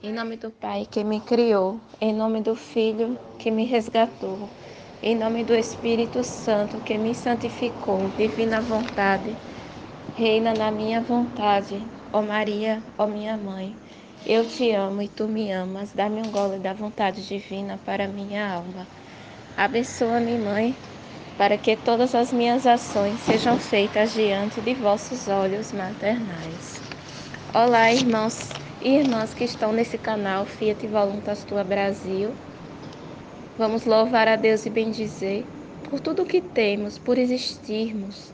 Em nome do Pai que me criou, em nome do Filho que me resgatou, em nome do Espírito Santo que me santificou, divina vontade, reina na minha vontade, ó Maria, ó minha mãe. Eu te amo e tu me amas, dá-me um gole da vontade divina para minha alma. Abençoa-me, Mãe, para que todas as minhas ações sejam feitas diante de vossos olhos maternais. Olá, irmãos e irmãs que estão nesse canal Fiat Voluntas Tua Brasil. Vamos louvar a Deus e bendizer por tudo que temos, por existirmos,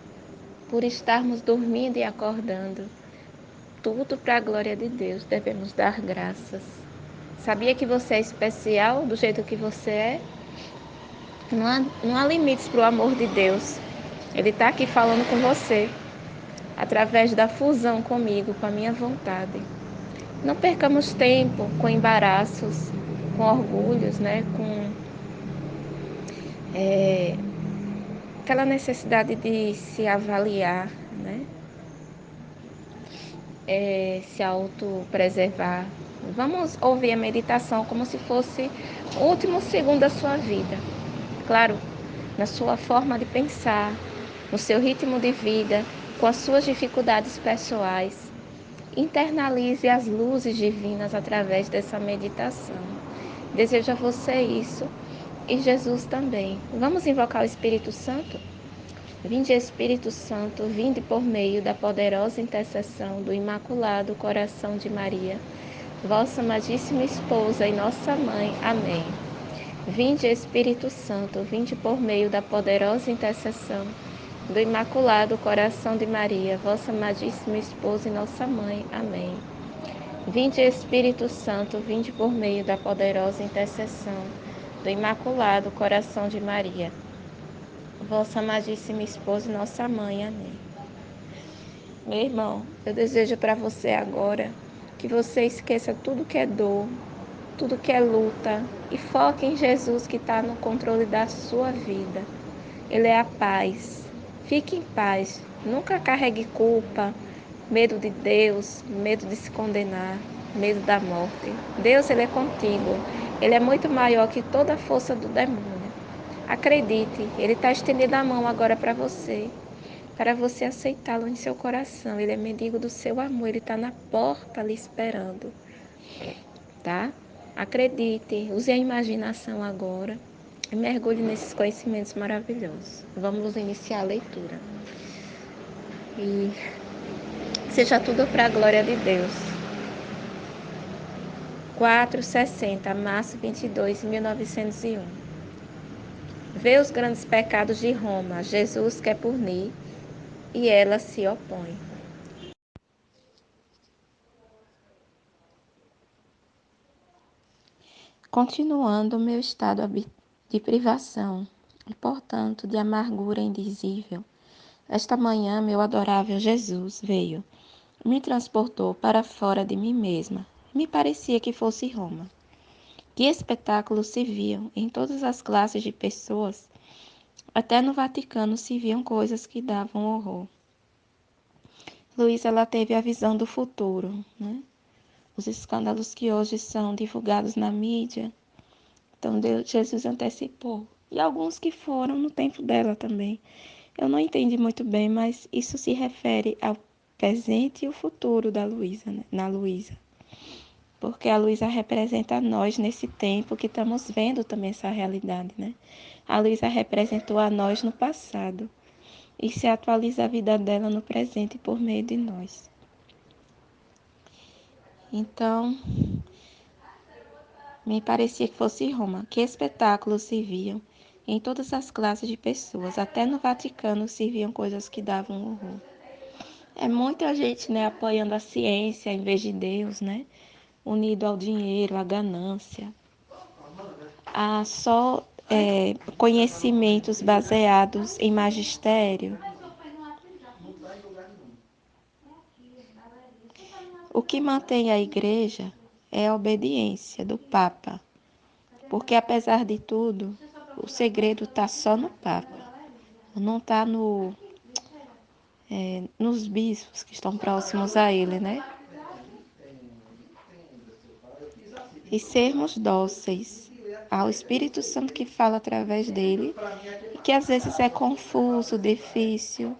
por estarmos dormindo e acordando. Tudo para a glória de Deus, devemos dar graças. Sabia que você é especial do jeito que você é? Não há limites para o amor de Deus. Ele está aqui falando com você, através da fusão comigo, com a minha vontade. Não percamos tempo com embaraços, com orgulhos, né? Com aquela necessidade de se avaliar, né? Se autopreservar. Vamos ouvir a meditação como se fosse o último segundo da sua vida. Claro, na sua forma de pensar, no seu ritmo de vida, com as suas dificuldades pessoais. Internalize as luzes divinas através dessa meditação. Desejo a você isso e Jesus também. Vamos invocar o Espírito Santo? Vinde, Espírito Santo, vinde por meio da poderosa intercessão do Imaculado Coração de Maria, vossa amadíssima esposa e nossa mãe. Amém. Vinde, Espírito Santo, vinde por meio da poderosa intercessão do Imaculado Coração de Maria, vossa amadíssima esposa e nossa mãe. Amém. Vinde, Espírito Santo, vinde por meio da poderosa intercessão do Imaculado Coração de Maria, vossa amadíssima esposa e nossa mãe. Amém. Meu irmão, eu desejo para você agora que você esqueça tudo que é dor, tudo que é luta e foque em Jesus que está no controle da sua vida. Ele é a paz. Fique em paz. Nunca carregue culpa, medo de Deus, medo de se condenar, medo da morte. Deus, Ele é contigo. Ele é muito maior que toda a força do demônio. Acredite, Ele está estendendo a mão agora para você aceitá-lo em seu coração. Ele é mendigo do seu amor, Ele está na porta ali esperando, tá? Acredite, use a imaginação agora e mergulhe nesses conhecimentos maravilhosos. Vamos iniciar a leitura. E seja tudo para a glória de Deus. 460, março 22, 1901. Vê os grandes pecados de Roma. Jesus quer punir e ela se opõe. Continuando o meu estado de privação e, portanto, de amargura indizível, esta manhã meu adorável Jesus veio, me transportou para fora de mim mesma. Me parecia que fosse Roma. Que espetáculos se viam em todas as classes de pessoas. Até no Vaticano se viam coisas que davam horror. Luísa, ela teve a visão do futuro, né? Os escândalos que hoje são divulgados na mídia. Então, Jesus antecipou. E alguns que foram no tempo dela também. Eu não entendi muito bem, mas isso se refere ao presente e o futuro da Luísa, né? Na Luísa. Porque a Luísa representa nós nesse tempo que estamos vendo também essa realidade, né? A Luísa representou a nós no passado e se atualiza a vida dela no presente por meio de nós. Então, me parecia que fosse Roma. Que espetáculos se viam em todas as classes de pessoas. Até no Vaticano se viam coisas que davam horror. É muita gente, né, apoiando a ciência em vez de Deus, né? Unido ao dinheiro, à ganância. A só conhecimentos baseados em magistério. O que mantém a igreja é a obediência do Papa, porque apesar de tudo, o segredo está só no Papa, não está nos bispos que estão próximos a ele, né? e sermos dóceis ao Espírito Santo que fala através dele, e que às vezes é confuso, difícil.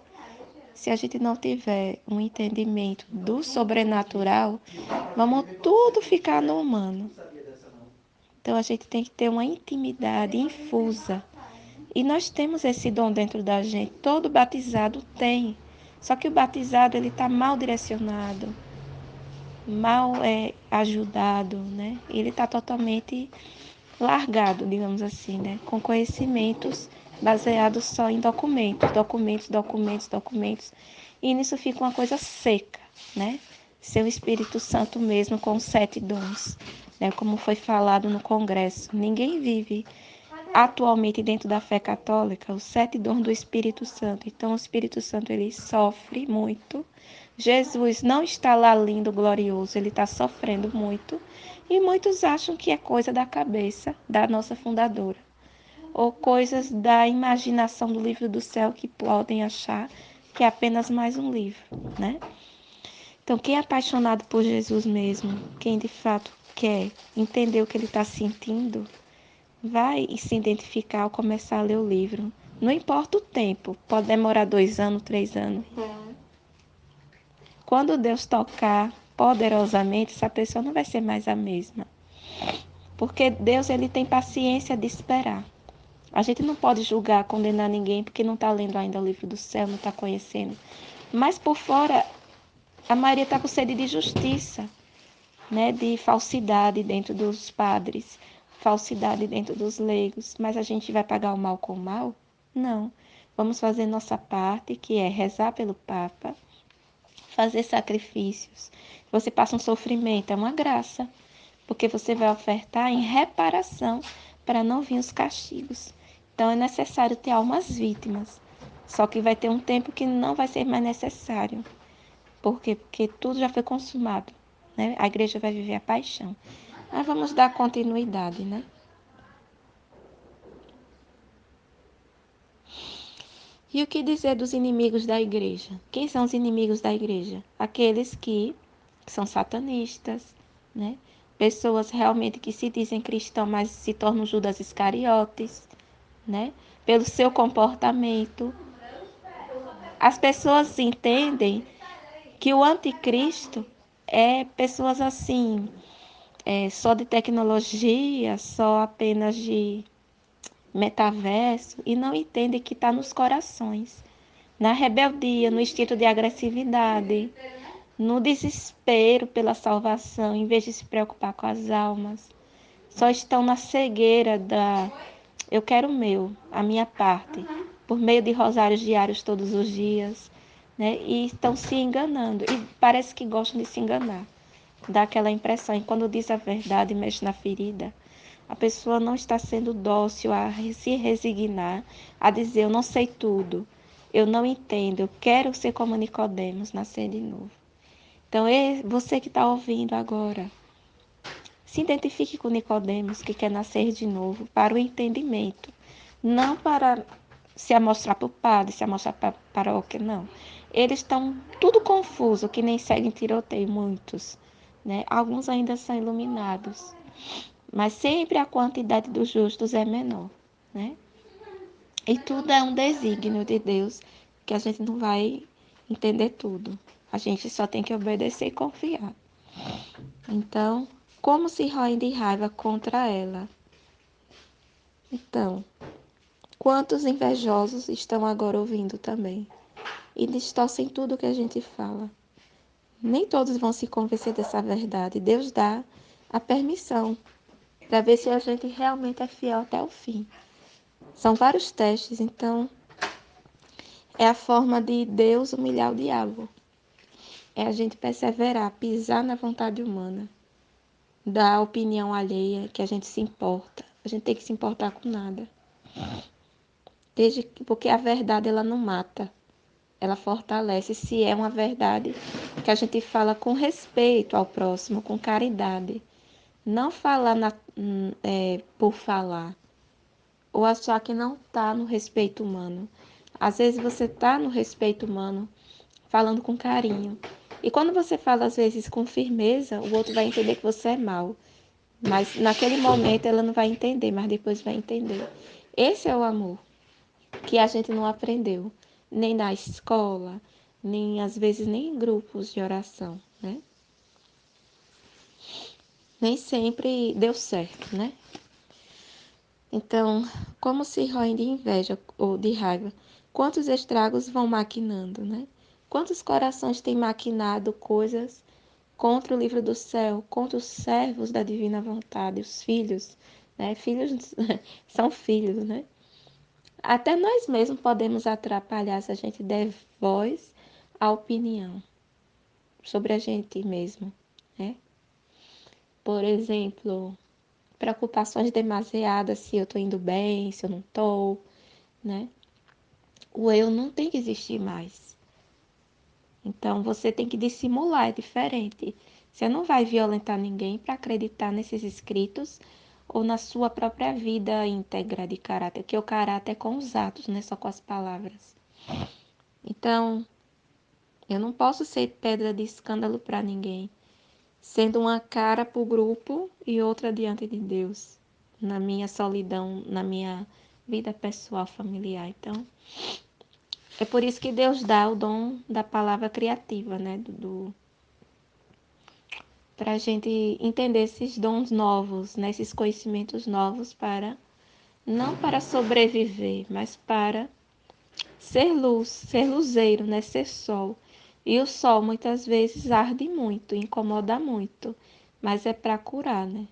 Se a gente não tiver um entendimento do sobrenatural, vamos tudo ficar no humano. Então a gente tem que ter uma intimidade infusa. E nós temos esse dom dentro da gente. Todo batizado tem. Só que o batizado ele está mal direcionado, mal ajudado, né? Ele está totalmente largado, digamos assim, né? Com conhecimentos baseados só em documentos. E nisso fica uma coisa seca, né? Seu Espírito Santo mesmo com os 7 dons, né? Como foi falado no Congresso. Ninguém vive atualmente dentro da fé católica os 7 dons do Espírito Santo. Então o Espírito Santo ele sofre muito. Jesus não está lá lindo, glorioso, ele está sofrendo muito. E muitos acham que é coisa da cabeça da nossa fundadora, ou coisas da imaginação do livro do céu que podem achar que é apenas mais um livro, né? Então, quem é apaixonado por Jesus mesmo, quem de fato quer entender o que ele está sentindo, vai se identificar ao começar a ler o livro. Não importa o tempo, pode demorar 2 anos, 3 anos. Quando Deus tocar poderosamente, essa pessoa não vai ser mais a mesma. Porque Deus ele tem paciência de esperar. A gente não pode julgar, condenar ninguém porque não está lendo ainda o livro do céu, não está conhecendo. Mas por fora, a maioria está com sede de justiça, né? De falsidade dentro dos padres, falsidade dentro dos leigos. Mas a gente vai pagar o mal com o mal? Não. Vamos fazer nossa parte, que é rezar pelo Papa, fazer sacrifícios. Você passa um sofrimento, é uma graça, porque você vai ofertar em reparação para não vir os castigos. Então é necessário ter almas vítimas. Só que vai ter um tempo que não vai ser mais necessário. Por quê? Porque tudo já foi consumado, né? A igreja vai viver a paixão. Mas vamos dar continuidade, né? E o que dizer dos inimigos da igreja? Quem são os inimigos da igreja? Aqueles que são satanistas, né? Pessoas realmente que se dizem cristãos, mas se tornam Judas Iscariotes, né? Pelo seu comportamento. As pessoas entendem que o anticristo é pessoas assim, só de tecnologia, só apenas de metaverso, e não entendem que está nos corações, na rebeldia, no instinto de agressividade, no desespero pela salvação, em vez de se preocupar com as almas. Só estão na cegueira da eu quero o meu, a minha parte, por meio de rosários diários todos os dias, né? E estão se enganando. E parece que gostam de se enganar. Dá aquela impressão. E quando diz a verdade, mexe na ferida. A pessoa não está sendo dócil a se resignar, a dizer, eu não sei tudo, eu não entendo, eu quero ser como Nicodemos, nascer de novo. Então, você que está ouvindo agora, se identifique com Nicodemos, que quer nascer de novo, para o entendimento. Não para se amostrar para o padre, se amostrar para a paróquia, não. Eles estão tudo confuso, que nem seguem tiroteio, muitos. Né? Alguns ainda são iluminados. Mas sempre a quantidade dos justos é menor. Né? E tudo é um desígnio de Deus, que a gente não vai entender tudo. A gente só tem que obedecer e confiar. Então, como se roem de raiva contra ela? Então, quantos invejosos estão agora ouvindo também e distorcem tudo o que a gente fala? Nem todos vão se convencer dessa verdade. Deus dá a permissão para ver se a gente realmente é fiel até o fim. São vários testes, então é a forma de Deus humilhar o diabo. É a gente perseverar, pisar na vontade humana, dar opinião alheia, que a gente se importa. A gente tem que se importar com nada. Porque a verdade ela não mata, ela fortalece. Se é uma verdade que a gente fala com respeito ao próximo, com caridade. Não falar por falar, ou achar que não está no respeito humano. Às vezes você está no respeito humano, falando com carinho. E quando você fala, às vezes, com firmeza, o outro vai entender que você é mau. Mas naquele momento ela não vai entender, mas depois vai entender. Esse é o amor que a gente não aprendeu, nem na escola, nem às vezes nem em grupos de oração, né? Nem sempre deu certo, né? Então, como se roem de inveja ou de raiva? Quantos estragos vão maquinando, né? Quantos corações têm maquinado coisas contra o livro do céu, contra os servos da divina vontade, os filhos, né? Filhos são filhos, né? Até nós mesmos podemos atrapalhar se a gente der voz à opinião sobre a gente mesmo, né? Por exemplo, preocupações demasiadas se eu estou indo bem, se eu não estou, né? O eu não tem que existir mais. Então você tem que dissimular, é diferente. Você não vai violentar ninguém para acreditar nesses escritos ou na sua própria vida íntegra de caráter, que o caráter é com os atos, não é só com as palavras. Então, eu não posso ser pedra de escândalo para ninguém, sendo uma cara para o grupo e outra diante de Deus, na minha solidão, na minha vida pessoal, familiar. Então, é por isso que Deus dá o dom da palavra criativa, né? Para a gente entender esses dons novos, né? Esses conhecimentos novos para, não para sobreviver, mas para ser luz, ser luzeiro, né? Ser sol. E o sol muitas vezes arde muito, incomoda muito, mas é para curar, né?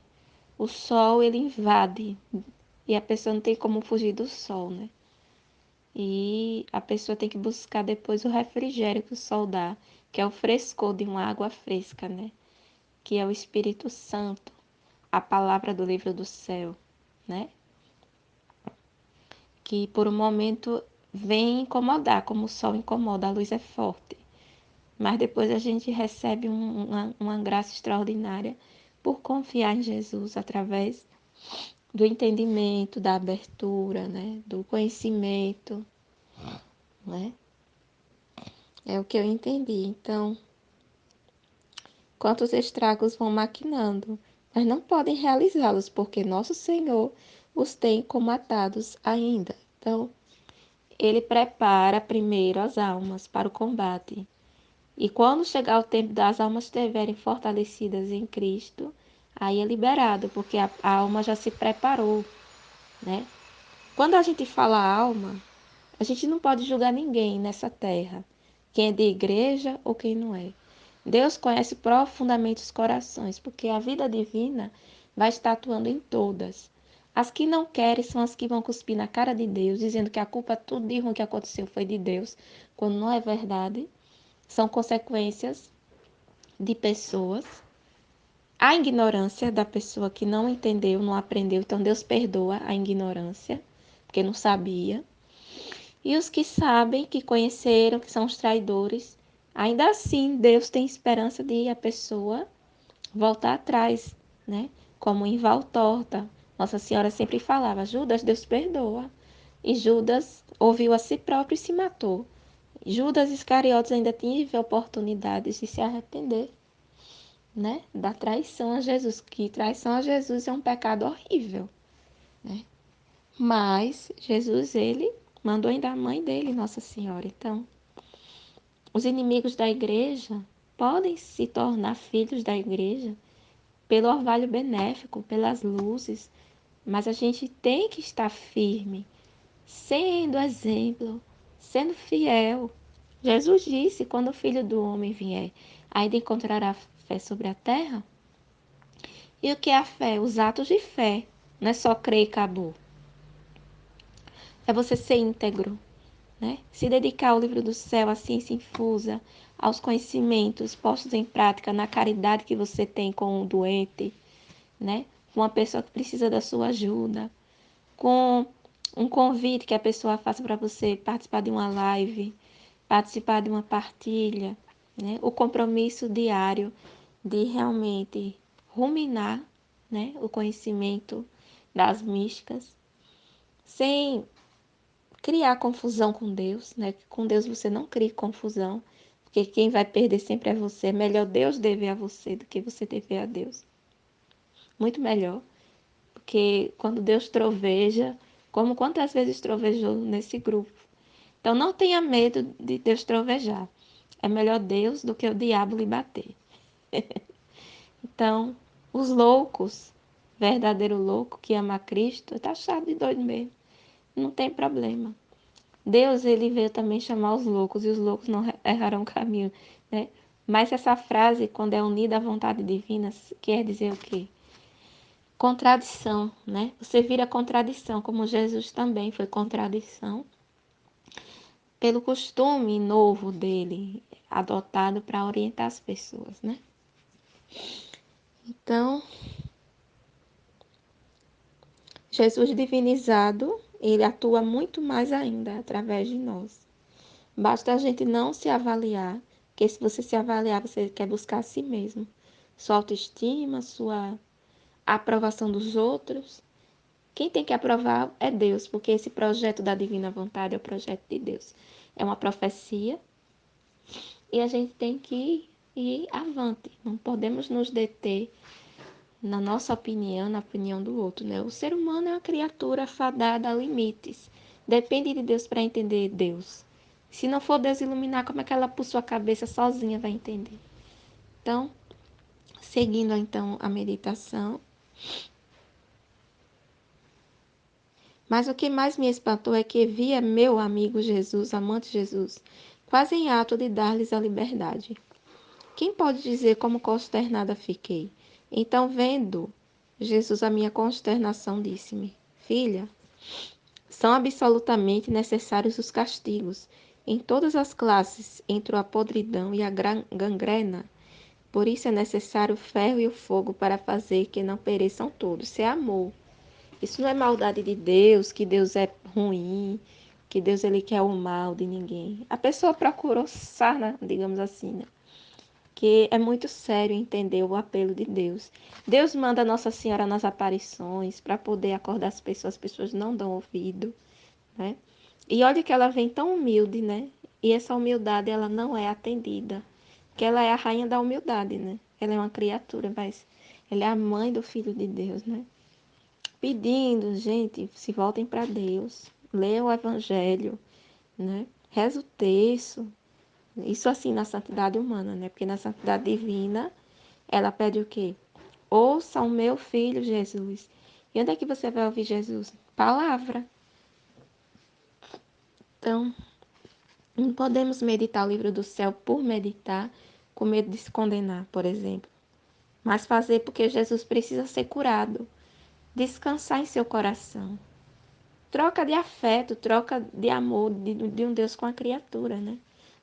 O sol ele invade e a pessoa não tem como fugir do sol, né? E a pessoa tem que buscar depois o refrigério que o sol dá, que é o frescor de uma água fresca, né? Que é o Espírito Santo, a palavra do livro do céu, né? Que por um momento vem incomodar, como o sol incomoda, a luz é forte. Mas depois a gente recebe uma graça extraordinária por confiar em Jesus através do entendimento, da abertura, né? Do conhecimento, né? É o que eu entendi. Então, quantos estragos vão maquinando, mas não podem realizá-los, porque nosso Senhor os tem como atados ainda. Então, ele prepara primeiro as almas para o combate. E quando chegar o tempo das almas estiverem fortalecidas em Cristo, aí é liberado, porque a alma já se preparou, né? Quando a gente fala alma, a gente não pode julgar ninguém nessa terra, quem é de igreja ou quem não é. Deus conhece profundamente os corações, porque a vida divina vai estar atuando em todas. As que não querem são as que vão cuspir na cara de Deus, dizendo que a culpa tudo de ruim que aconteceu foi de Deus, quando não é verdade. São consequências de pessoas. A ignorância da pessoa que não entendeu, não aprendeu, então Deus perdoa a ignorância, porque não sabia. E os que sabem, que conheceram, que são os traidores, ainda assim Deus tem esperança de a pessoa voltar atrás, né? Como em Valtorta, Nossa Senhora sempre falava: Judas, Deus perdoa. E Judas ouviu a si próprio e se matou. Judas Iscariotes ainda teve oportunidades de se arrepender, né? Da traição a Jesus, que traição a Jesus é um pecado horrível, né? Mas Jesus, ele mandou ainda a mãe dele, Nossa Senhora. Então, os inimigos da igreja podem se tornar filhos da igreja pelo orvalho benéfico, pelas luzes, mas a gente tem que estar firme, sendo exemplo, sendo fiel. Jesus disse: quando o Filho do Homem vier, ainda encontrará fé sobre a terra? E o que é a fé? Os atos de fé. Não é só crer e acabou. É você ser íntegro, né? Se dedicar ao livro do céu, à ciência infusa, aos conhecimentos postos em prática, na caridade que você tem com o doente, né? Com uma pessoa que precisa da sua ajuda, com um convite que a pessoa faça para você participar de uma live, participar de uma partilha, né? O compromisso diário de realmente ruminar, né? O conhecimento das místicas, sem criar confusão com Deus, né? Com Deus você não crie confusão, porque quem vai perder sempre é você. É melhor Deus dever a você do que você dever a Deus. muito melhor, porque quando Deus troveja, como quantas vezes trovejou nesse grupo. Então não tenha medo de Deus trovejar. É melhor Deus do que o diabo lhe bater. Então, os loucos, verdadeiro louco que ama a Cristo, está achado de doido mesmo. Não tem problema. Deus, ele veio também chamar os loucos, e os loucos não errarão o caminho, né? Mas essa frase, quando é unida à vontade divina, quer dizer o quê? Contradição, né? Você vira contradição, como Jesus também foi contradição, pelo costume novo dele, adotado para orientar as pessoas, né? Então, Jesus divinizado, ele atua muito mais ainda através de nós. Basta a gente não se avaliar, porque se você se avaliar, você quer buscar a si mesmo. Sua autoestima, sua aprovação dos outros. Quem tem que aprovar é Deus, porque esse projeto da divina vontade é o projeto de Deus. É uma profecia e a gente tem que ir avante. Não podemos nos deter na nossa opinião, na opinião do outro, né? O ser humano é uma criatura fadada a limites. Depende de Deus para entender Deus. Se não for Deus iluminar, como é que ela por sua cabeça sozinha vai entender? Então, seguindo então a meditação. Mas o que mais me espantou é que via meu amigo Jesus, amante Jesus, quase em ato de dar-lhes a liberdade. Quem pode dizer como consternada fiquei? Então, vendo Jesus a minha consternação, disse-me: Filha, são absolutamente necessários os castigos. Em todas as classes entrou a podridão e a gangrena. Por isso é necessário o ferro e o fogo para fazer que não pereçam todos. Isso é amor. Isso não é maldade de Deus, que Deus é ruim, que Deus ele quer o mal de ninguém. A pessoa procurou sarna, digamos assim, né? Que é muito sério entender o apelo de Deus. Deus manda Nossa Senhora nas aparições para poder acordar as pessoas não dão ouvido, né? E olha que ela vem tão humilde, né? E essa humildade ela não é atendida, que ela é a rainha da humildade, né? Ela é uma criatura, mas ela é a mãe do Filho de Deus, né? Pedindo, gente, se voltem para Deus, leiam o Evangelho, né? Reza o terço. Isso assim na santidade humana, né? Porque na santidade divina, ela pede o quê? Ouça o meu filho Jesus. E onde é que você vai ouvir Jesus? Palavra. Então, não podemos meditar o livro do céu por meditar, com medo de se condenar, por exemplo. Mas fazer porque Jesus precisa ser curado. Descansar em seu coração. Troca de afeto, troca de amor de um Deus com a criatura, né?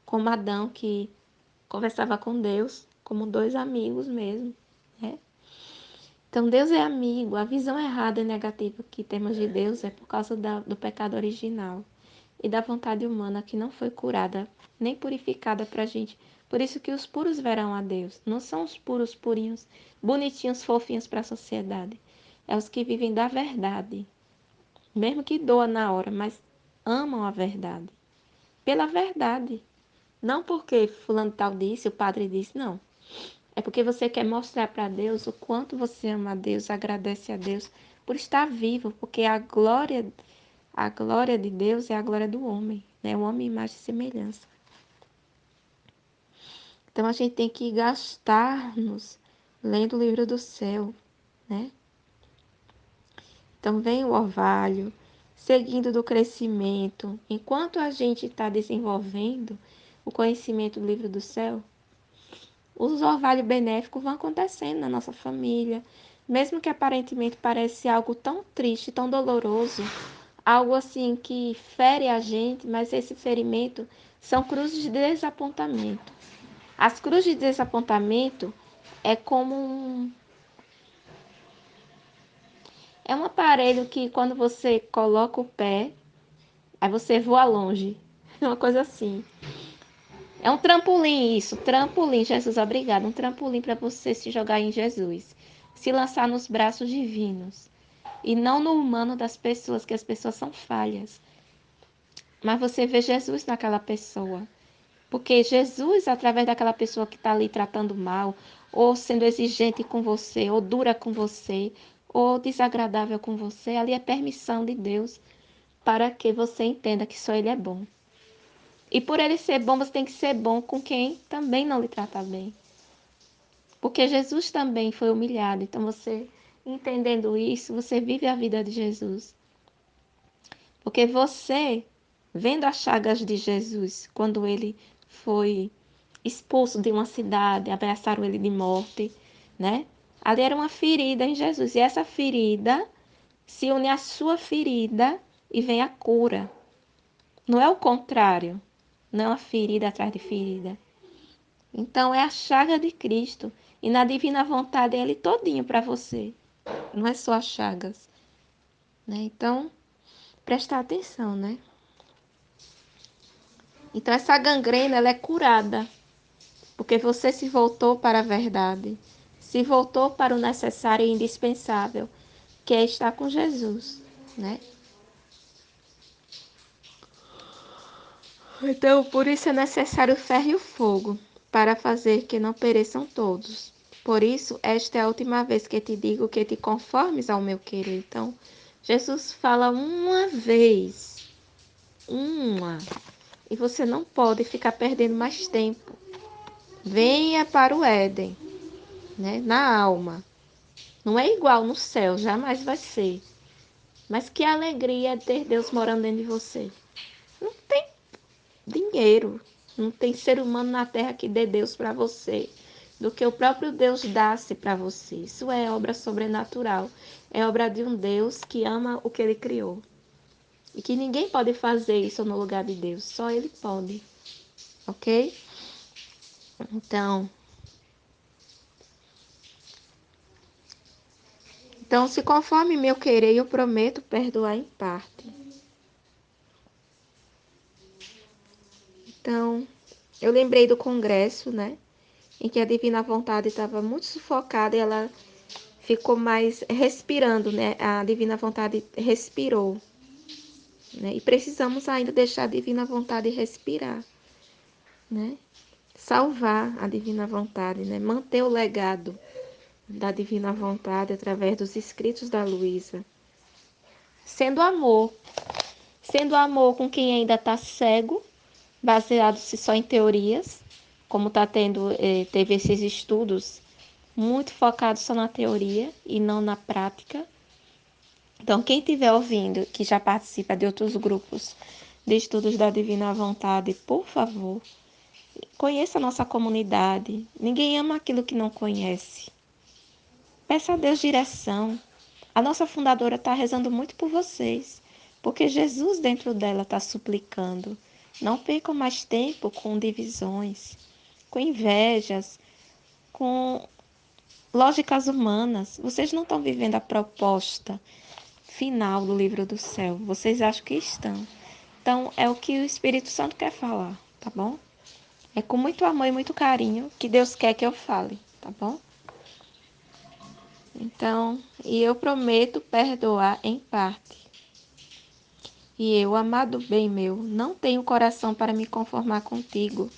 Como Adão que conversava com Deus, como dois amigos mesmo, né? Então Deus é amigo, a visão errada e negativa que temos de Deus é por causa do pecado original e da vontade humana que não foi curada nem purificada para a gente. Por isso que os puros verão a Deus. Não são os puros purinhos, bonitinhos, fofinhos para a sociedade. É os que vivem da verdade, mesmo que doa na hora, mas amam a verdade. Pela verdade. Não porque fulano tal disse, o padre disse, não. É porque você quer mostrar para Deus o quanto você ama a Deus, agradece a Deus por estar vivo, porque a glória de Deus é a glória do homem, né? O homem, imagem e semelhança. Então a gente tem que gastar-nos lendo o livro do céu, né? Então vem o orvalho, seguindo do crescimento. Enquanto a gente está desenvolvendo o conhecimento do livro do céu, os orvalhos benéficos vão acontecendo na nossa família, mesmo que aparentemente pareça algo tão triste, tão doloroso, algo assim que fere a gente, mas esse ferimento são cruzes de desapontamento. As cruzes de desapontamento é como é um aparelho que quando você coloca o pé, aí você voa longe. É uma coisa assim. É um trampolim isso, trampolim, Jesus, obrigado. Um trampolim para você se jogar em Jesus. Se lançar nos braços divinos. E não no humano das pessoas, que as pessoas são falhas. Mas você vê Jesus naquela pessoa. Porque Jesus, através daquela pessoa que está ali tratando mal, ou sendo exigente com você, ou dura com você, ou desagradável com você, ali é permissão de Deus para que você entenda que só Ele é bom. E por Ele ser bom, você tem que ser bom com quem também não lhe trata bem. Porque Jesus também foi humilhado. Então você, entendendo isso, você vive a vida de Jesus. Porque você, vendo as chagas de Jesus, quando ele foi expulso de uma cidade, ameaçaram ele de morte, né? Ali era uma ferida em Jesus. E essa ferida se une à sua ferida e vem a cura. Não é o contrário. Não é uma ferida atrás de ferida. Então é a chaga de Cristo. E na divina vontade é ele todinho para você. Não é só as chagas. Né? Então, prestar atenção, né? Então essa gangrena ela é curada. Porque você se voltou para a verdade. Se voltou para o necessário e indispensável. Que é estar com Jesus. Né? Então, por isso é necessário o ferro e o fogo, para fazer que não pereçam todos. Por isso, esta é a última vez que te digo que te conformes ao meu querer. Então, Jesus fala uma vez, uma, e você não pode ficar perdendo mais tempo. Venha para o Éden, né? Na alma. Não é igual no céu, jamais vai ser. Mas que alegria ter Deus morando dentro de você. Não tem dinheiro. Não tem ser humano na terra que dê Deus para você do que o próprio Deus dá-se para você. Isso é obra sobrenatural. É obra de um Deus que ama o que ele criou. E que ninguém pode fazer isso no lugar de Deus. Só ele pode. Ok? Então, se conforme meu querer, eu prometo perdoar em parte. Então, eu lembrei do congresso, né? Em que a divina vontade estava muito sufocada e ela ficou mais respirando, né? A divina vontade respirou, né? E precisamos ainda deixar a divina vontade respirar, né? Salvar a divina vontade, né? Manter o legado da divina vontade através dos escritos da Luísa. Sendo amor com quem ainda está cego, baseado-se só em teorias, como teve esses estudos muito focados só na teoria e não na prática. Então, quem estiver ouvindo, que já participa de outros grupos de estudos da Divina Vontade, por favor, conheça a nossa comunidade. Ninguém ama aquilo que não conhece. Peça a Deus direção. A nossa fundadora está rezando muito por vocês, porque Jesus dentro dela está suplicando. Não percam mais tempo com divisões, com invejas, com lógicas humanas. Vocês não estão vivendo a proposta final do livro do céu. Vocês acham que estão. Então, é o que o Espírito Santo quer falar, tá bom? É com muito amor e muito carinho que Deus quer que eu fale, tá bom? Então, e eu prometo perdoar em parte. E eu, amado bem meu, não tenho coração para me conformar contigo,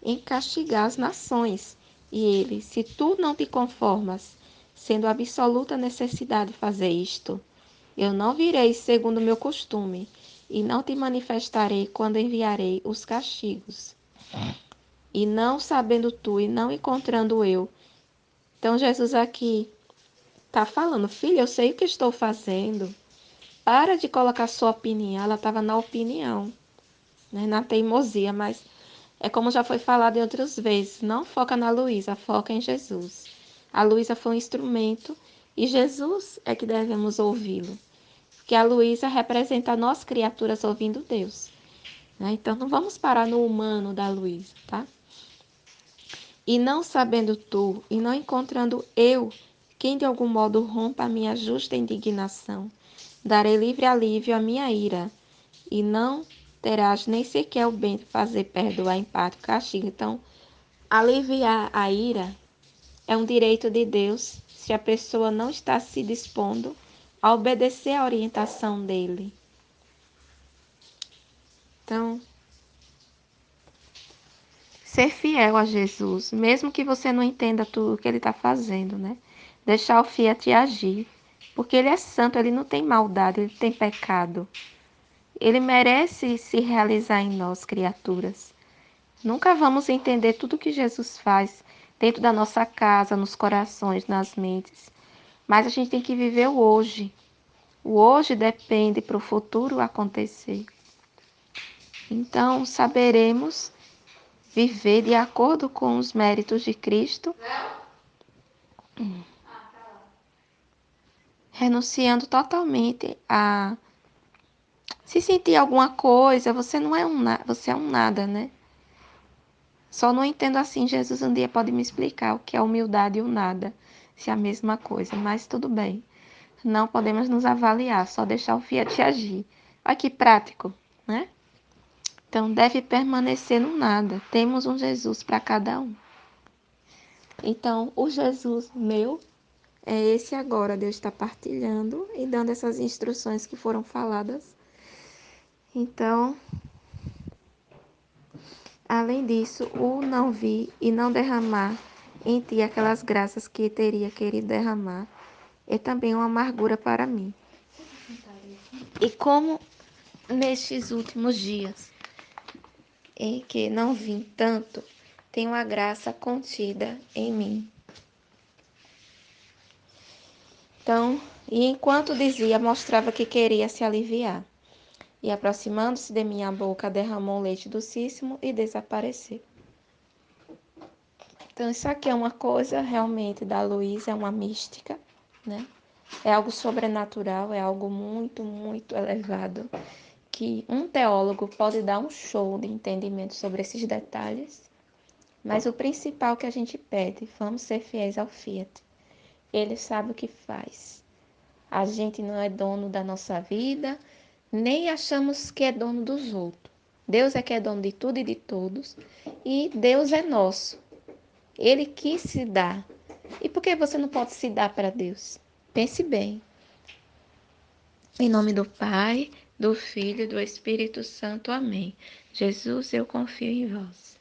em castigar as nações. E ele, se tu não te conformas, sendo absoluta necessidade fazer isto, eu não virei segundo o meu costume, e não te manifestarei quando enviarei os castigos. E não sabendo tu e não encontrando eu. Então Jesus aqui está falando, filha, eu sei o que estou fazendo. Para de colocar sua opinião. Ela estava na opinião, né, na teimosia, mas é como já foi falado em outras vezes, não foca na Luísa, foca em Jesus. A Luísa foi um instrumento e Jesus é que devemos ouvi-lo. Porque a Luísa representa nós criaturas ouvindo Deus. Né? Então não vamos parar no humano da Luísa, tá? E não sabendo tu, e não encontrando eu, quem de algum modo rompa a minha justa indignação, darei livre alívio à minha ira, e não terás nem sequer o bem de fazer perdoar em parte o castigo. Então, aliviar a ira é um direito de Deus se a pessoa não está se dispondo a obedecer à orientação dele. Então, ser fiel a Jesus, mesmo que você não entenda tudo o que ele está fazendo, né? Deixar o Fiat agir, porque ele é santo, ele não tem maldade, ele tem pecado. Ele merece se realizar em nós, criaturas. Nunca vamos entender tudo que Jesus faz dentro da nossa casa, nos corações, nas mentes. Mas a gente tem que viver o hoje. O hoje depende para o futuro acontecer. Então, saberemos viver de acordo com os méritos de Cristo, renunciando totalmente a se sentir alguma coisa, você não é você é um nada, né? Só não entendo assim, Jesus um dia pode me explicar o que é humildade e o nada, se é a mesma coisa, mas tudo bem. Não podemos nos avaliar, só deixar o Fiat agir. Olha que prático, né? Então deve permanecer no nada. Temos um Jesus para cada um. Então, o Jesus meu é esse agora. Deus está partilhando e dando essas instruções que foram faladas. Então, além disso, o não vir e não derramar em ti aquelas graças que teria querido derramar é também uma amargura para mim. E como nestes últimos dias em que não vim tanto, tenho a graça contida em mim. Então, e enquanto dizia, mostrava que queria se aliviar. E aproximando-se de minha boca, derramou leite docíssimo e desapareceu. Então, isso aqui é uma coisa realmente da Luísa, é uma mística, né? É algo sobrenatural, é algo muito, muito elevado, que um teólogo pode dar um show de entendimento sobre esses detalhes, mas o principal que a gente pede, vamos ser fiéis ao Fiat. Ele sabe o que faz. A gente não é dono da nossa vida, nem achamos que é dono dos outros. Deus é que é dono de tudo e de todos, e Deus é nosso. Ele quis se dar. E por que você não pode se dar para Deus? Pense bem. Em nome do Pai, do Filho e do Espírito Santo. Amém. Jesus, eu confio em vós.